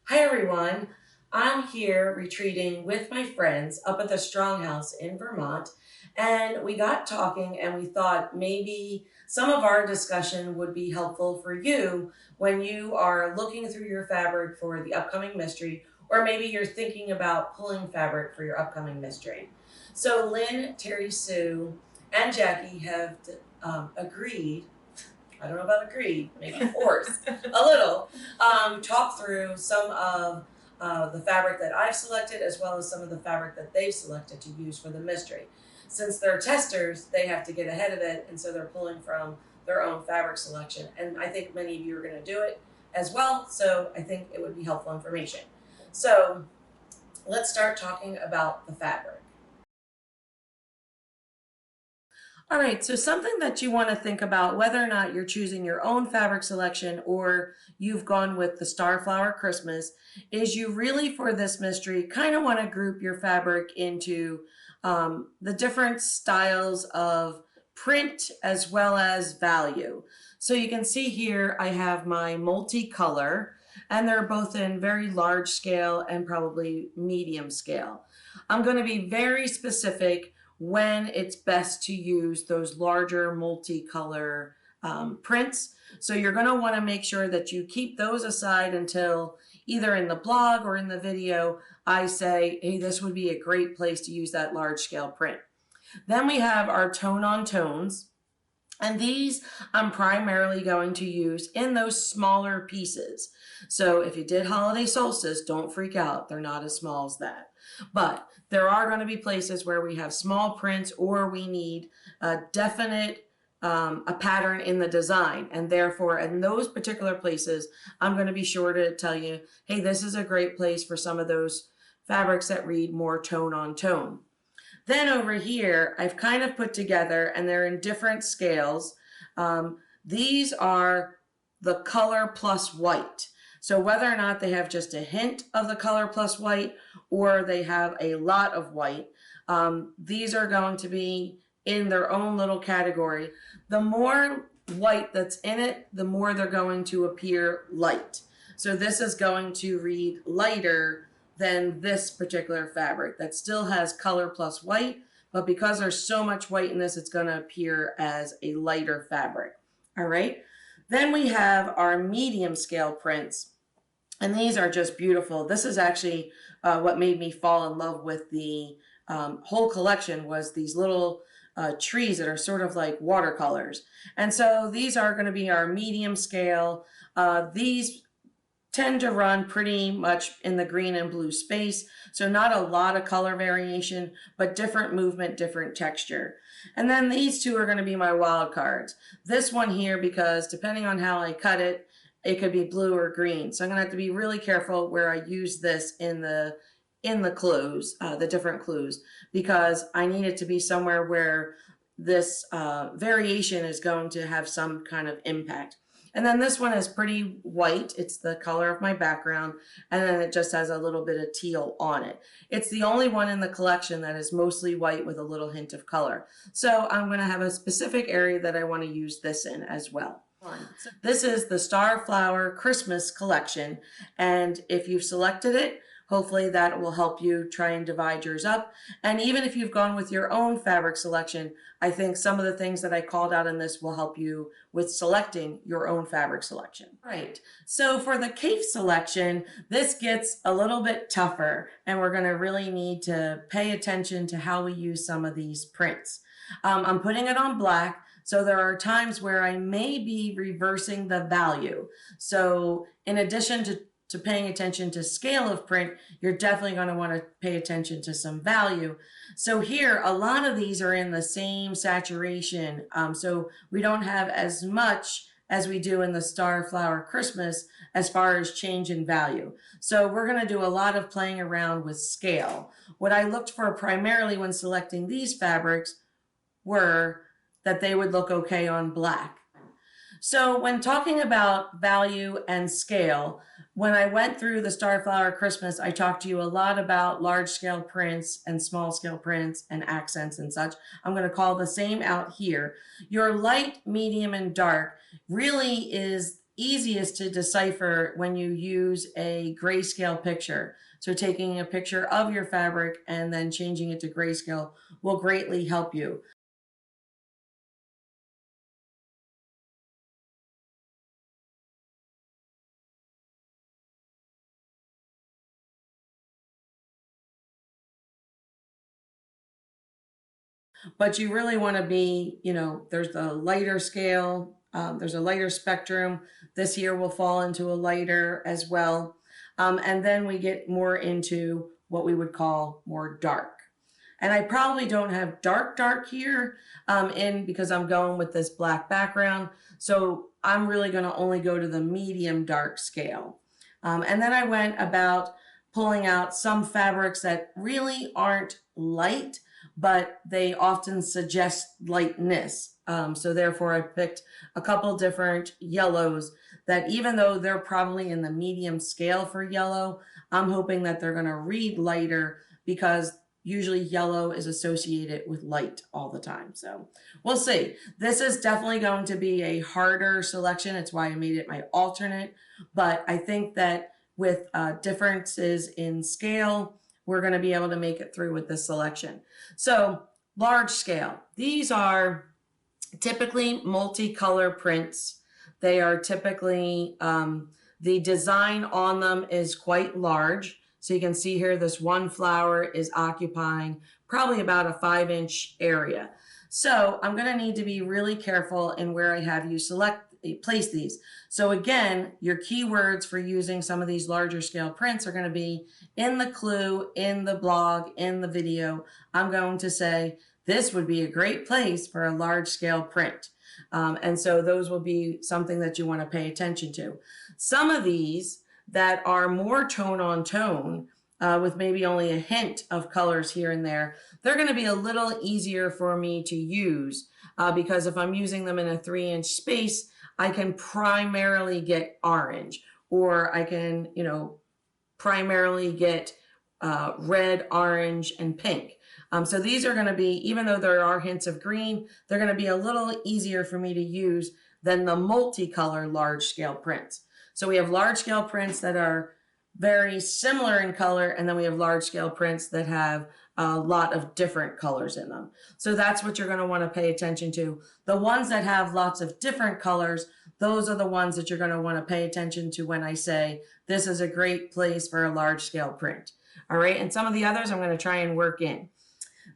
Hi everyone, I'm here retreating with my friends up at the Strong House in Vermont, and we got talking and we thought maybe some of our discussion would be helpful for you when you are looking through your fabric for the upcoming mystery, or maybe you're thinking about pulling fabric for your upcoming mystery. So Lynn, Terry Sue, and Jackie have agreed, I don't know about agreed, maybe forced a little, talk through some of the fabric that I've selected as well as some of the fabric that they've selected to use for the mystery. Since they're testers, they have to get ahead of it, and so they're pulling from their own fabric selection. And I think many of you are going to do it as well, so I think it would be helpful information. So let's start talking about the fabric. All right, so something that you want to think about whether or not you're choosing your own fabric selection or you've gone with the Starflower Christmas is you really, for this mystery, kind of want to group your fabric into the different styles of print as well as value. So you can see here I have my multicolor, and they're both in very large scale and probably medium scale. I'm going to be very specific when it's best to use those larger multicolor prints. So you're going to want to make sure that you keep those aside until either in the blog or in the video I say, hey, this would be a great place to use that large scale print. Then we have our tone on tones. And these I'm primarily going to use in those smaller pieces. So if you did holiday solstice, don't freak out. They're not as small as that. But there are going to be places where we have small prints or we need a definite a pattern in the design. And therefore, in those particular places, I'm going to be sure to tell you, hey, this is a great place for some of those fabrics that read more tone on tone. Then over here, I've kind of put together, and they're in different scales. These are the color plus white. So whether or not they have just a hint of the color plus white or they have a lot of white, these are going to be in their own little category. The more white that's in it, the more they're going to appear light. So this is going to read lighter than this particular fabric that still has color plus white, but because there's so much white in this, it's going to appear as a lighter fabric. All right. Then we have our medium scale prints, and these are just beautiful. This is actually what made me fall in love with the whole collection was these little trees that are sort of like watercolors. And so these are going to be our medium scale. These tend to run pretty much in the green and blue space. So not a lot of color variation, but different movement, different texture. And then these two are going to be my wild cards. This one here, because depending on how I cut it, it could be blue or green. So I'm going to have to be really careful where I use this in the clues, the different clues, because I need it to be somewhere where this variation is going to have some kind of impact. And then this one is pretty white. It's the color of my background. And then it just has a little bit of teal on it. It's the only one in the collection that is mostly white with a little hint of color. So I'm going to have a specific area that I want to use this in as well. This is the Starflower Christmas collection. And if you've selected it, hopefully that will help you try and divide yours up. And even if you've gone with your own fabric selection, I think some of the things that I called out in this will help you with selecting your own fabric selection. Right. So for the cape selection, this gets a little bit tougher, and we're going to really need to pay attention to how we use some of these prints. I'm putting it on black. So there are times where I may be reversing the value. So in addition to paying attention to scale of print, you're definitely going to want to pay attention to some value. So here, a lot of these are in the same saturation. So we don't have as much as we do in the Starflower Christmas as far as change in value. So we're going to do a lot of playing around with scale. What I looked for primarily when selecting these fabrics were that they would look okay on black. So when talking about value and scale, when I went through the Starflower Christmas, I talked to you a lot about large scale prints and small scale prints and accents and such. I'm going to call the same out here. Your light, medium, and dark really is easiest to decipher when you use a grayscale picture. So taking a picture of your fabric and then changing it to grayscale will greatly help you. But you really want to be, there's the lighter scale, there's a lighter spectrum. This here will fall into a lighter as well. And then we get more into what we would call more dark. And I probably don't have dark here in because I'm going with this black background. So I'm really going to only go to the medium dark scale. And then I went about pulling out some fabrics that really aren't light, but they often suggest lightness. So therefore I picked a couple different yellows that even though they're probably in the medium scale for yellow, I'm hoping that they're going to read lighter because usually yellow is associated with light all the time. So we'll see. This is definitely going to be a harder selection. It's why I made it my alternate. But I think that with differences in scale, we're going to be able to make it through with this selection. So large scale. These are typically multicolor prints. They are typically, the design on them is quite large. So you can see here, this one flower is occupying probably about a 5-inch area. So I'm going to need to be really careful in where I have you place these. So again, your keywords for using some of these larger scale prints are going to be in the clue, in the blog, in the video. I'm going to say this would be a great place for a large scale print. And so those will be something that you want to pay attention to. Some of these that are more tone on tone, with maybe only a hint of colors here and there, they're going to be a little easier for me to use because if I'm using them in a 3-inch space, I can primarily get orange, or I can, primarily get red, orange, and pink. So these are going to be, even though there are hints of green, they're going to be a little easier for me to use than the multicolor large scale prints. So we have large scale prints that are very similar in color, and then we have large scale prints that have a lot of different colors in them. So that's what you're going to want to pay attention to. The ones that have lots of different colors, those are the ones that you're going to want to pay attention to when I say this is a great place for a large scale print. All right, and some of the others I'm going to try and work in.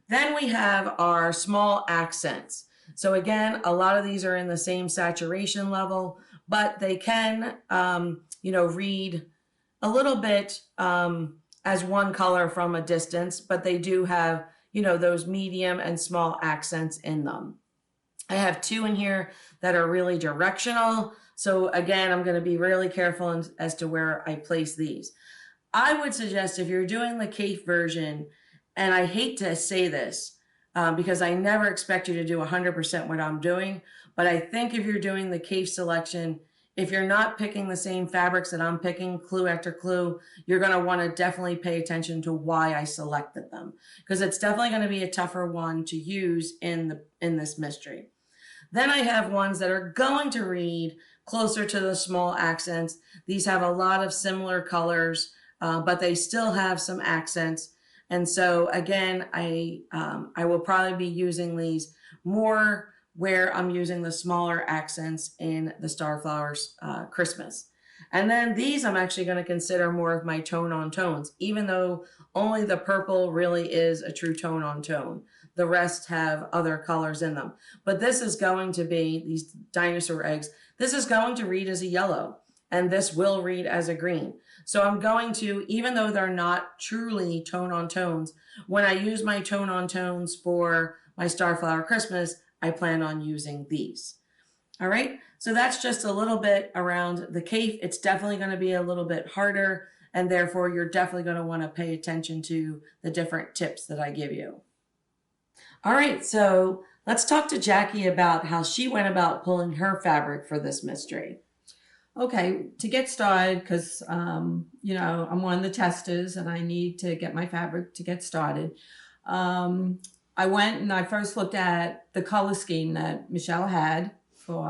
Then we have our small accents. So again, a lot of these are in the same saturation level, but they can, read a little bit as one color from a distance, but they do have, those medium and small accents in them. I have 2 in here that are really directional. So again, I'm going to be really careful as to where I place these. I would suggest if you're doing the CAFE version, and I hate to say this because I never expect you to do 100% what I'm doing, but I think if you're doing the CAFE selection, if you're not picking the same fabrics that I'm picking clue after clue, you're going to want to definitely pay attention to why I selected them, because it's definitely going to be a tougher one to use in this mystery. Then I have ones that are going to read closer to the small accents. These have a lot of similar colors, but they still have some accents. And so again, I will probably be using these more where I'm using the smaller accents in the Starflowers Christmas. And then these I'm actually going to consider more of my tone on tones, even though only the purple really is a true tone on tone. The rest have other colors in them. But this is going to be, these dinosaur eggs, this is going to read as a yellow, and this will read as a green. So I'm going to, even though they're not truly tone on tones, when I use my tone on tones for my Starflower Christmas, I plan on using these. All right, so that's just a little bit around the CAFE. It's definitely going to be a little bit harder, and therefore you're definitely going to want to pay attention to the different tips that I give you. All right, so let's talk to Jackie about how she went about pulling her fabric for this mystery. Okay, to get started, because, I'm one of the testers and I need to get my fabric to get started. I went and I first looked at the color scheme that Michelle had for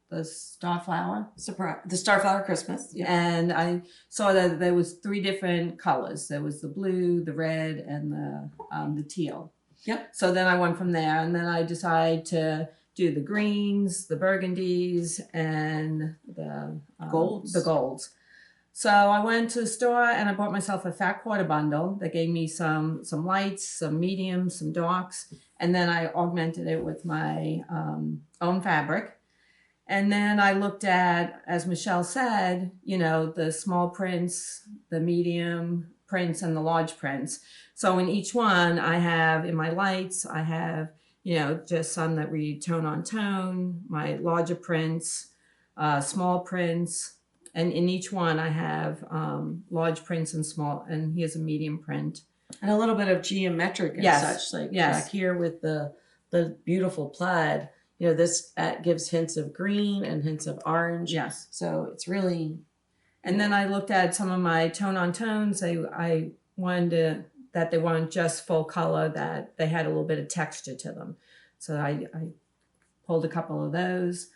the Starflower. Surprise. The Starflower Christmas. Yeah. And I saw that there was 3 different colors. There was the blue, the red, and the teal. Yep. So then I went from there, and then I decided to do the greens, the burgundies, and the Golds. The golds. So I went to the store and I bought myself a fat quarter bundle that gave me some lights, some mediums, some darks, and then I augmented it with my own fabric. And then I looked at, as Michelle said, you know, the small prints, the medium prints, and the large prints. So in each one, I have in my lights, I have, you know, just some that read tone on tone, my larger prints, small prints. And in each one, I have large prints and small, and here's a medium print. And a little bit of geometric and such, like back here with the beautiful plaid. You know, this gives hints of green and hints of orange. Yes. So it's really. And then I looked at some of my tone on tones. I wanted that they weren't just full color, that they had a little bit of texture to them. So I pulled a couple of those.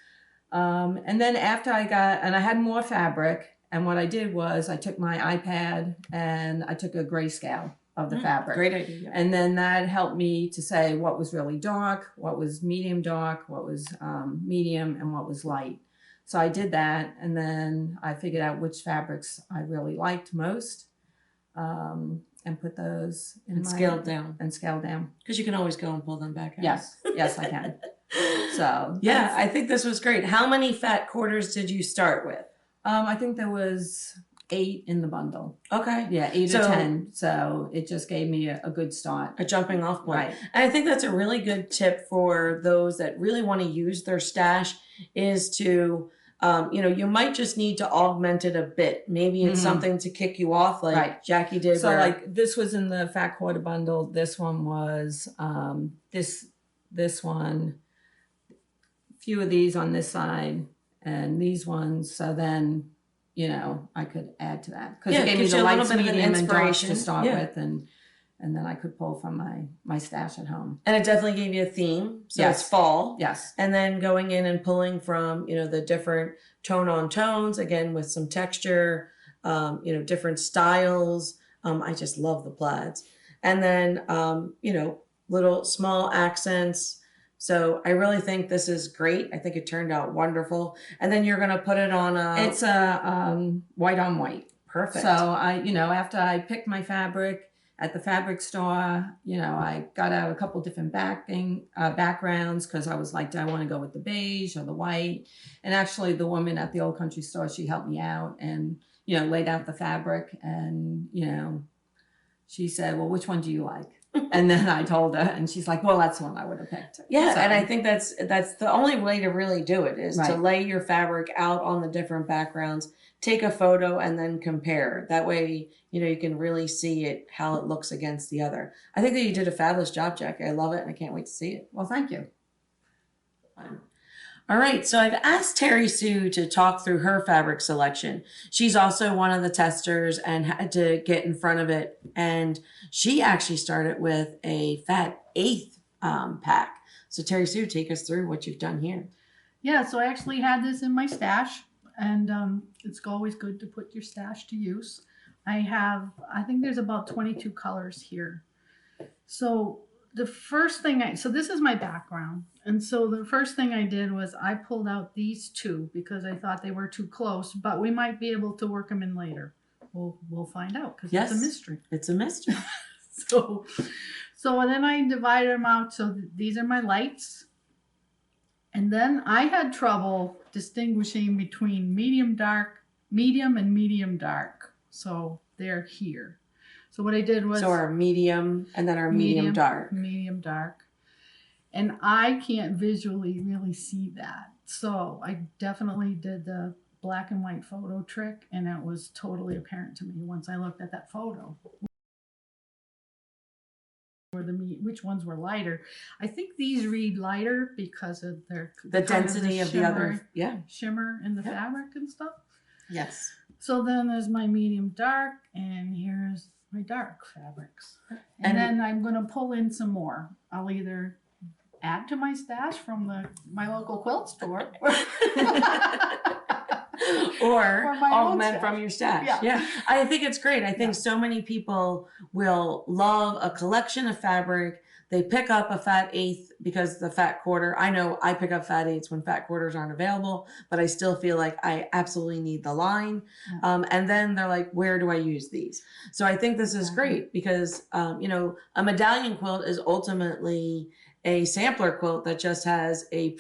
And then after I had more fabric, and what I did was I took my iPad and I took a grayscale of the fabric. Great idea. And then that helped me to say what was really dark, what was medium dark, what was medium, and what was light. So I did that, and then I figured out which fabrics I really liked most, and put those in and scaled down. And scaled down. Because you can always go and pull them back out. Yes, yes, I can. So yeah, I think this was great. How many fat quarters did you start with? I think there was 8 in the bundle. Okay. Yeah, 8 or 10. So it just gave me a good start. A jumping off point. Right. And I think that's a really good tip for those that really want to use their stash is to, you know, you might just need to augment it a bit. Maybe it's something to kick you off like Jackie did. So like this was in the fat quarter bundle. This one was this one, a few of these on this side and these ones. So then, you know, I could add to that because it gave me the lights, medium, and darks to start with, and then I could pull from my stash at home. And it definitely gave you a theme. So it's fall. Yes. And then going in and pulling from, you know, the different tone on tones, again, with some texture, you know, different styles. I just love the plaids. And then, you know, little small accents. So I really think this is great. I think it turned out wonderful. And then you're going to put it on It's a white on white. Perfect. So you know, after I picked my fabric at the fabric store, you know, I got out a couple different backgrounds because I was like, do I want to go with the beige or the white? And actually the woman at the Old Country Store, she helped me out and, you know, laid out the fabric and, you know, she said, well, which one do you like? And then I told her, and she's like, well, that's the one I would have picked. Yeah, so, and I think that's the only way to really do it is to lay your fabric out on the different backgrounds, take a photo, and then compare. That way, you know, you can really see it, how it looks against the other. I think that you did a fabulous job, Jackie. I love it, and I can't wait to see it. Well, thank you. All right, so I've asked Terry Sue to talk through her fabric selection. She's also one of the testers and had to get in front of it. And she actually started with a fat 1/8 pack. So Terry Sue, take us through what you've done here. Yeah, so I actually had this in my stash, and it's always good to put your stash to use. I think there's about 22 colors here. So the first thing so this is my background. And so the first thing I did was I pulled out these 2 because I thought they were too close, but we might be able to work them in later. We'll find out because it's a mystery. It's a mystery. So then I divided them out. So these are my lights. And then I had trouble distinguishing between medium and medium dark. So they're here. So what I did was... So our medium and then our medium dark. Medium dark. And I can't visually really see that. So I definitely did the black and white photo trick, and it was totally apparent to me once I looked at that photo. Which ones were lighter. I think these read lighter because of the density of the other shimmer in the fabric and stuff. Yes. So then there's my medium dark, and here's my dark fabrics. And then I'm going to pull in some more. I'll either add to my stash from my local quilt store. Or my own augment stash. from your stash. Yeah. Yeah. I think it's great. I think Yeah. so many people will love a collection of fabric. They pick up a fat eighth because the fat quarter. I know I pick up fat eighths when fat quarters aren't available, but I still feel like I absolutely need the line. Yeah. And then they're like, where do I use these? So I think this is great because, you know, a medallion quilt is ultimately a sampler quilt that just has a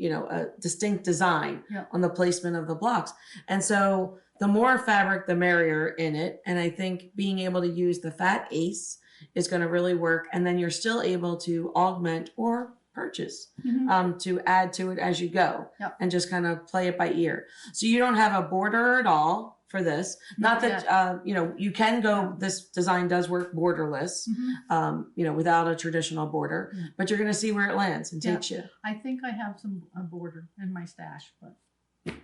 a distinct design Yeah. on the placement of the blocks. And so the more fabric, the merrier in it. And I think being able to use the fat ace is going to really work. And then you're still able to augment or purchase to add to it as you go. Yep. And just kind of play it by ear. So you don't have a border at all for this. Not that, you can go, this design does work borderless, without a traditional border, but you're going to see where it lands and takes you. I think I have a border in my stash, but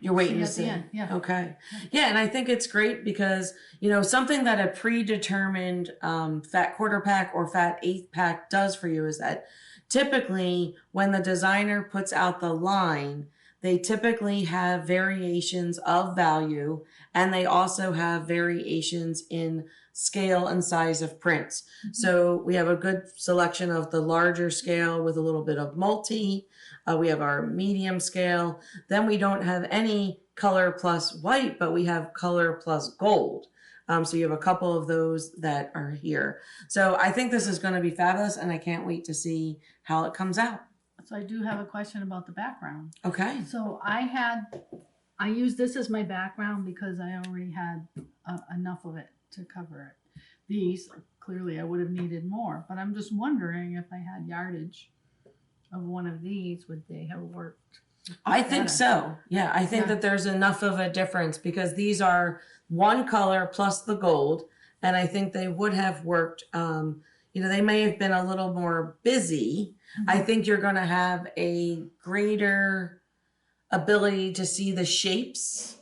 you're waiting to at see. the end. Yeah. Okay. Yeah. And I think it's great because, something that a predetermined fat quarter pack or fat eighth pack does for you is that typically when the designer puts out the line, they typically have variations of value, and they also have variations in scale and size of prints. So we have a good selection of the larger scale with a little bit of multi. We have our medium scale. Then we don't have any color plus white, but we have color plus gold. So you have a couple of those that are here. So I think this is going to be fabulous, and I can't wait to see how it comes out. So I do have a question about the background. Okay. So I used this as my background because I already had enough of it to cover it. These, clearly I would have needed more, but I'm just wondering if I had yardage of one of these, would they have worked? I think so. Yeah, I think that there's enough of a difference because these are one color plus the gold, and I think they would have worked. They may have been a little more busy. I think you're going to have a greater ability to see the shapes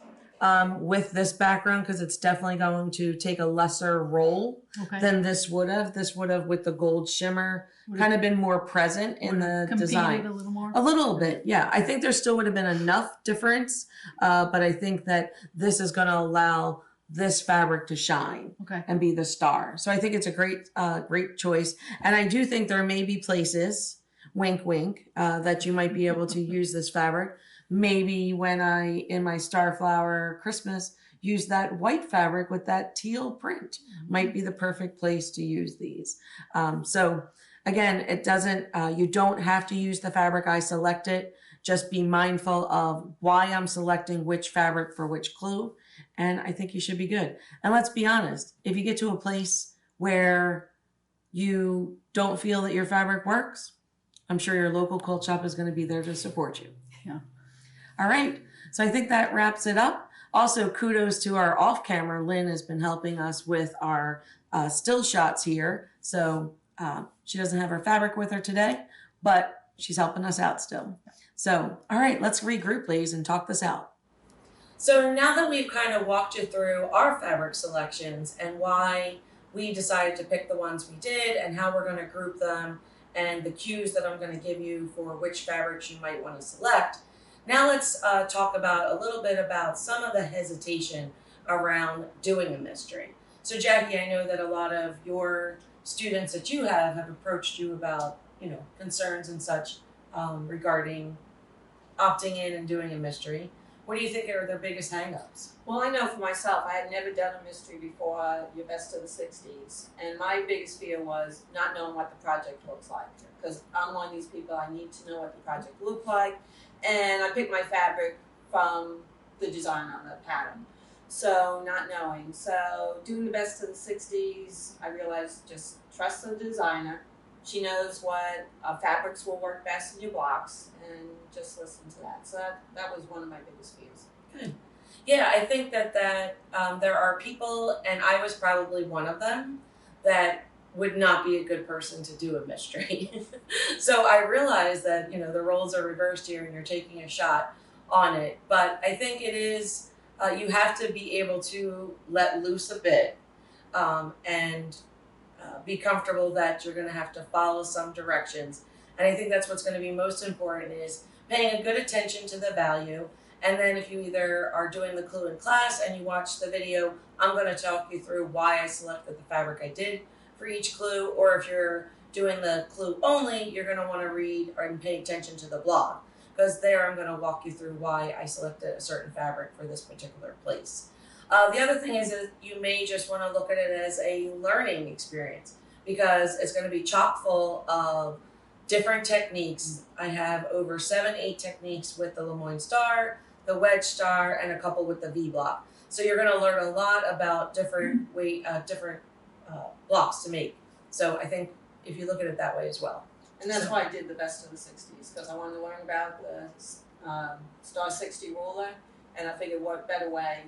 with this background because it's definitely going to take a lesser role than this would have. This would have, with the gold shimmer, kind of been more present in the design. A little more? A little bit, yeah. I think there still would have been enough difference, but I think that this is going to allow this fabric to shine and be the star. So I think it's a great choice. And I do think there may be places, wink, wink, that you might be able to use this fabric. Maybe when in my Starflower Christmas, use that white fabric with that teal print might be the perfect place to use these. So again, it doesn't, you don't have to use the fabric I selected. Just be mindful of why I'm selecting which fabric for which clue. And I think you should be good. And let's be honest, if you get to a place where you don't feel that your fabric works, I'm sure your local quilt shop is going to be there to support you. Yeah. All right. So I think that wraps it up. Also, kudos to our off-camera. Lynn has been helping us with our still shots here. So she doesn't have her fabric with her today, but she's helping us out still. So, all right, let's regroup, ladies, and talk this out. So now that we've kind of walked you through our fabric selections and why we decided to pick the ones we did and how we're going to group them and the cues that I'm going to give you for which fabrics you might want to select, now let's talk about a little bit about some of the hesitation around doing a mystery. So Jackie, I know that a lot of your students that you have approached you about, concerns and such regarding opting in and doing a mystery. What do you think are their biggest hangups? Well, I know for myself, I had never done a mystery before Your Best of the 60s. And my biggest fear was not knowing what the project looks like. Because I'm one of these people, I need to know what the project looked like. And I picked my fabric from the design on the pattern. So not knowing. So doing the Best of the 60s, I realized just trust the designer. She knows what fabrics will work best in your blocks, and just listen to that. So that was one of my biggest fears. Good. Yeah, I think that there are people, and I was probably one of them, that would not be a good person to do a mystery. So I realized that, the roles are reversed here and you're taking a shot on it. But I think it is, you have to be able to let loose a bit and be comfortable that you're going to have to follow some directions And I think that's what's going to be most important is paying a good attention to the value. And then if you either are doing the clue in class and you watch the video, I'm going to talk you through why I selected the fabric I did for each clue. Or if you're doing the clue only, you're going to want to read and pay attention to the blog, because there I'm going to walk you through why I selected a certain fabric for this particular place. The other thing is that you may just want to look at it as a learning experience, because it's going to be chock full of different techniques. I have over 7-8 techniques with the Lemoyne star, the wedge star, and a couple with the V block. So you're going to learn a lot about different blocks to make. So I think if you look at it that way as well. And that's why I did the best of the 60s, because I wanted to learn about the Star 60 ruler, and I figured what better way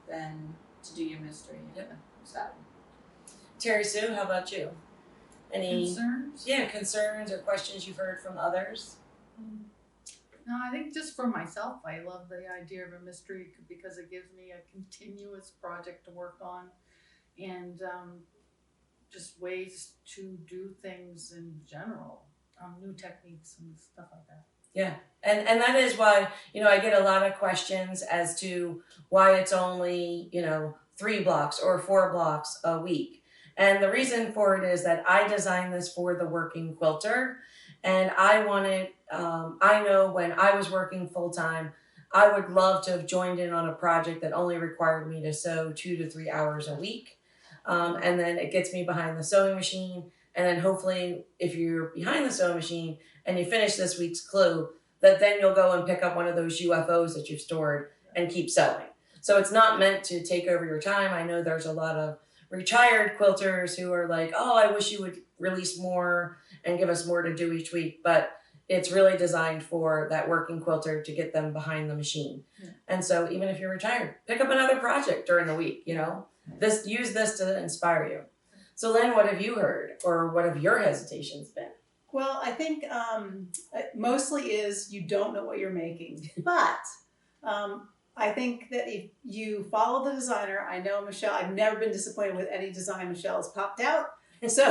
than to do your mystery in Saturn. Terry Sue, how about you? Any Concerns? concerns or questions you've heard from others? No, I think just for myself, I love the idea of a mystery because it gives me a continuous project to work on, and just ways to do things in general, new techniques and stuff like that. Yeah, and that is why, I get a lot of questions as to why it's only, 3 blocks or 4 blocks a week. And the reason for it is that I designed this for the working quilter, and I wanted, I know when I was working full-time, I would love to have joined in on a project that only required me to sew 2 to 3 hours a week. And then it gets me behind the sewing machine. And then hopefully if you're behind the sewing machine and you finish this week's clue, that then you'll go and pick up one of those UFOs that you've stored and keep sewing. So it's not meant to take over your time. I know there's a lot of retired quilters who are like, oh, I wish you would release more and give us more to do each week. But it's really designed for that working quilter to get them behind the machine. Yeah. And so even if you're retired, pick up another project during the week, use this to inspire you. So Lynn, what have you heard, or what have your hesitations been? Well, I think mostly is you don't know what you're making, but I think that if you follow the designer, I know Michelle, I've never been disappointed with any design Michelle has popped out. So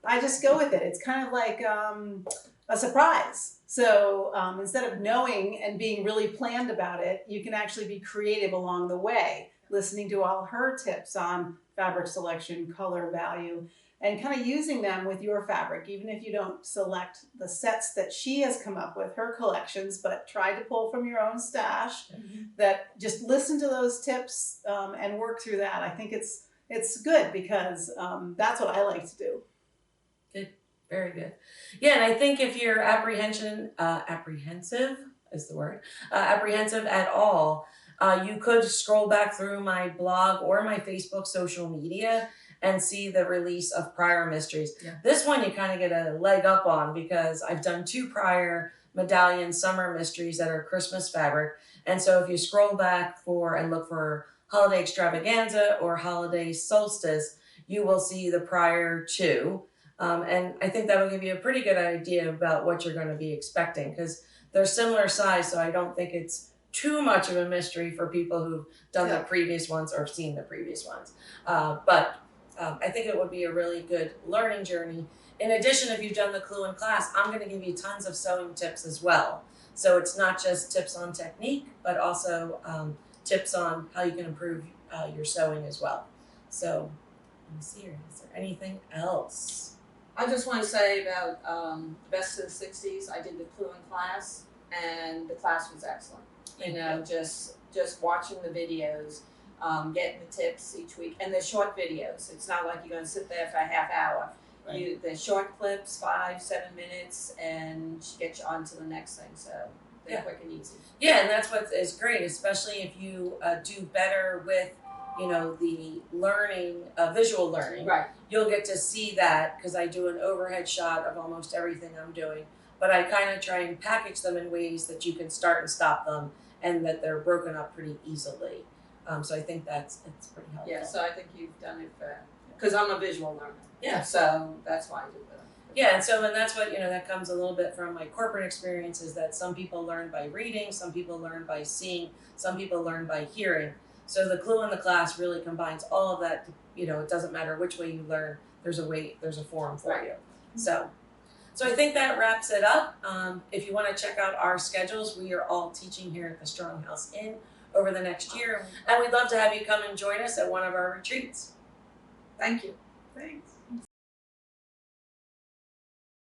I just go with it. It's kind of like a surprise. So instead of knowing and being really planned about it, you can actually be creative along the way, listening to all her tips on fabric selection, color value, and kind of using them with your fabric, even if you don't select the sets that she has come up with, her collections, but try to pull from your own stash. That just listen to those tips and work through that. I think it's good because that's what I like to do. Good, very good. Yeah, and I think if you're apprehensive at all, you could scroll back through my blog or my Facebook social media and see the release of prior mysteries. Yeah. This one you kind of get a leg up on because I've done 2 prior medallion summer mysteries that are Christmas fabric. And so if you scroll back and look for Holiday Extravaganza or Holiday Solstice, you will see the prior 2. And I think that'll give you a pretty good idea about what you're going to be expecting, because they're similar size, so I don't think it's too much of a mystery for people who've done the previous ones or seen the previous ones. But I think it would be a really good learning journey. In addition, if you've done the clue in class, I'm going to give you tons of sewing tips as well. So it's not just tips on technique, but also tips on how you can improve your sewing as well. So let me see here. Is there anything else? I just want to say about the best of the 60s. I did the clue in class, and the class was excellent. Just watching the videos, getting the tips each week, and they're short videos. It's not like you're going to sit there for a half hour. Right. They're short clips, 5-7 minutes, and get you on to the next thing. So they're quick and easy. Yeah, and that's what is great, especially if you do better with, the learning, visual learning. Right. You'll get to see that, because I do an overhead shot of almost everything I'm doing. But I kind of try and package them in ways that you can start and stop them, and that they're broken up pretty easily. So I think it's pretty helpful. Yeah, so I think you've done it because I'm a visual learner. Yeah. So that's why I did that. Yeah, and that's what, that comes a little bit from my corporate experience, is that some people learn by reading, some people learn by seeing, some people learn by hearing. So the clue in the class really combines all of that. It doesn't matter which way you learn, there's a forum for you. So So I think that wraps it up. If you want to check out our schedules, we are all teaching here at the Stronghouse Inn over the next year, and we'd love to have you come and join us at one of our retreats. Thank you. Thanks.